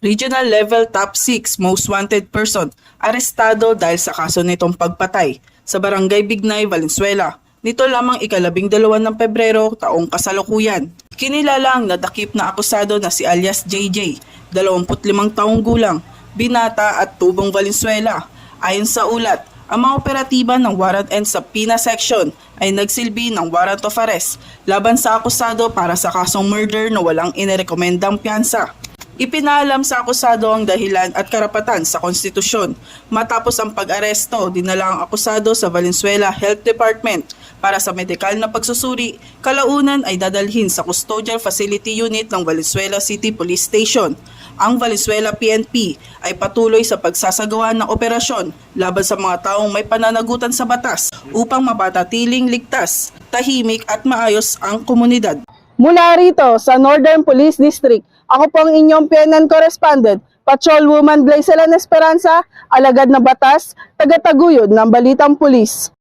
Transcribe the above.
Regional level top 6 most wanted person arestado dahil sa kaso nitong pagpatay sa Barangay Bignay, Valenzuela. Nito lamang ika-12 ng Pebrero taong kasalukuyan. Kinilala ang nadakip na akusado na si alias JJ, 25 taong gulang, binata at tubong Valenzuela. Ayon sa ulat, ang mga operatiba ng warrant and subpoena section ay nagsilbi ng warrant of arrest laban sa akusado para sa kasong murder na walang inirekomendang piyansa. Ipinaalam sa akusado ang dahilan at karapatan sa konstitusyon. Matapos ang pag-aresto, dinala ang akusado sa Valenzuela Health Department para sa medikal na pagsusuri. Kalaunan ay dadalhin sa Custodial Facility Unit ng Valenzuela City Police Station. Ang Valenzuela PNP ay patuloy sa pagsasagawa ng operasyon laban sa mga taong may pananagutan sa batas upang mapanatiling ligtas, tahimik at maayos ang komunidad. Mula rito sa Northern Police District, ako po ang inyong PNN correspondent, Patrolwoman Glycelan Esperanza, alagad na batas, taga-taguyod ng Balitang Pulis.